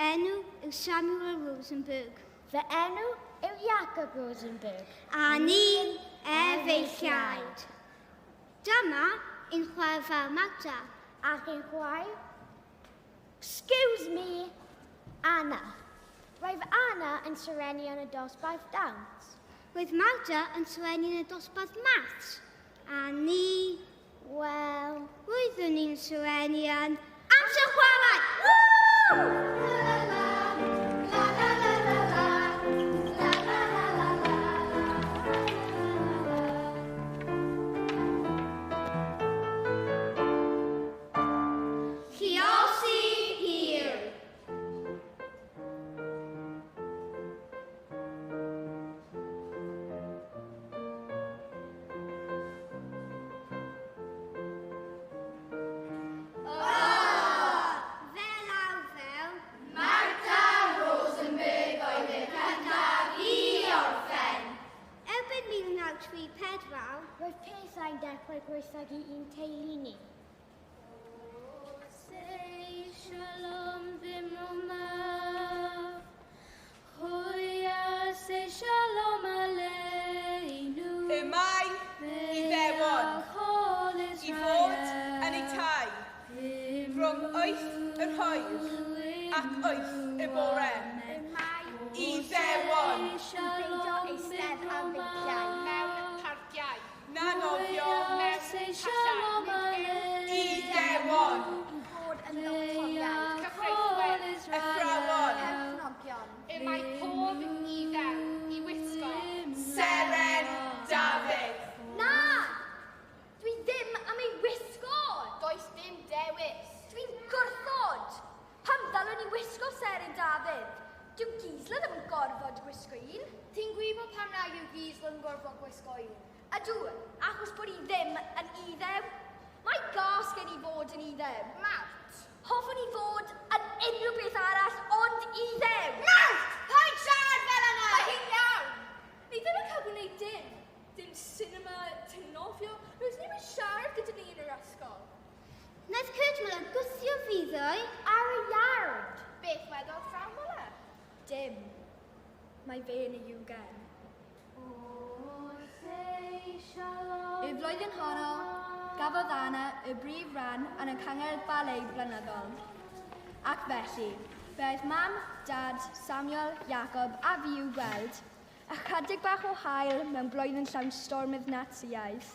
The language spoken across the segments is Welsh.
enw yw Samuel Rosenberg. Fy enw yw Jacob Rosenberg. A ni'n efeilliaid. Dyma ein chwaer fel Magda. Ac ein chwaer, excuse me, Anna. Roedd Anna yn syrenu yn y dosbarth dawns. Roedd Magda yn syrenu yn y dosbarth maths. A ni... Wel... Roeddwn ni'n syrenu yn amser chwarae! Woo! Roedd pethau'n dechrau gweithredu un teulu ni. Say shalom ddim yma, hwyr say shalom aleinu. Y mae I ddewon, I fod yn ei tai, rhwng wyth yr hwyr ac wyth y bore. I ddewon, Beidio eistedd am feigiau mewn parciau. Na nofio mewn allan. I ddewon, Bod yn ddoctoriaid. cyfreithwyr, athrawon, Cefnogion. Y mae pob iddew I wisgo. Seren Dafydd. Na! Dwi ddim am ei wisgo! Does dim dewis. Dwi'n gwrthod! Pam ddylwn ni wisgo Seren Dafydd? Dyw Gisla ddim yn gorfod gwisgo un. Ti'n gwybod pam na yw Gisl yn gorfod gwisgo un? Ydw, achos bod I ddim yn iddew. Mae gas gen I fod yn iddew. Mawt. Hoffwn I fod yn unrhyw beth arall ond iddew. Mawt! Pa'n siarad fel yna? Mae hi'n iawn. Ni ddim yn cael gwneud dim. Dim cinema, dim nofio. Rwy'n ddim yn siarad gyda ni yn yr ysgol. Wnaeth Kurt Miller gwthio fi ddwy. Ar y iard. Beth wedodd Fran Muller? Dim. Mae fe yn y ugen. Y flwyddyn honno, gafodd Anna y brif ran yn y cyngerdd ballet blynyddol. Ac felly, fe oedd mam, dad, Samuel, Jacob a fi i'w gweld, ychydig bach o hael mewn blwyddyn llawn stormydd Natsiaeth.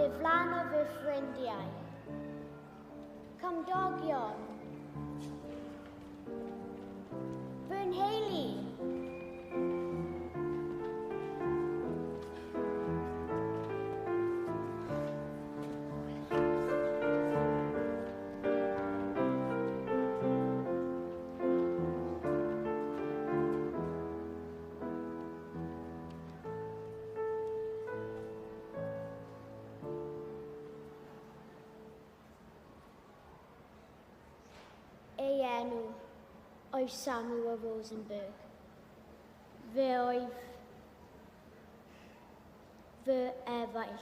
Diflannodd fy ffrindiau. Cymdogion. Fy nheulu. Ei enw oedd Samuel Rosenberg. Fe oedd fy efaill.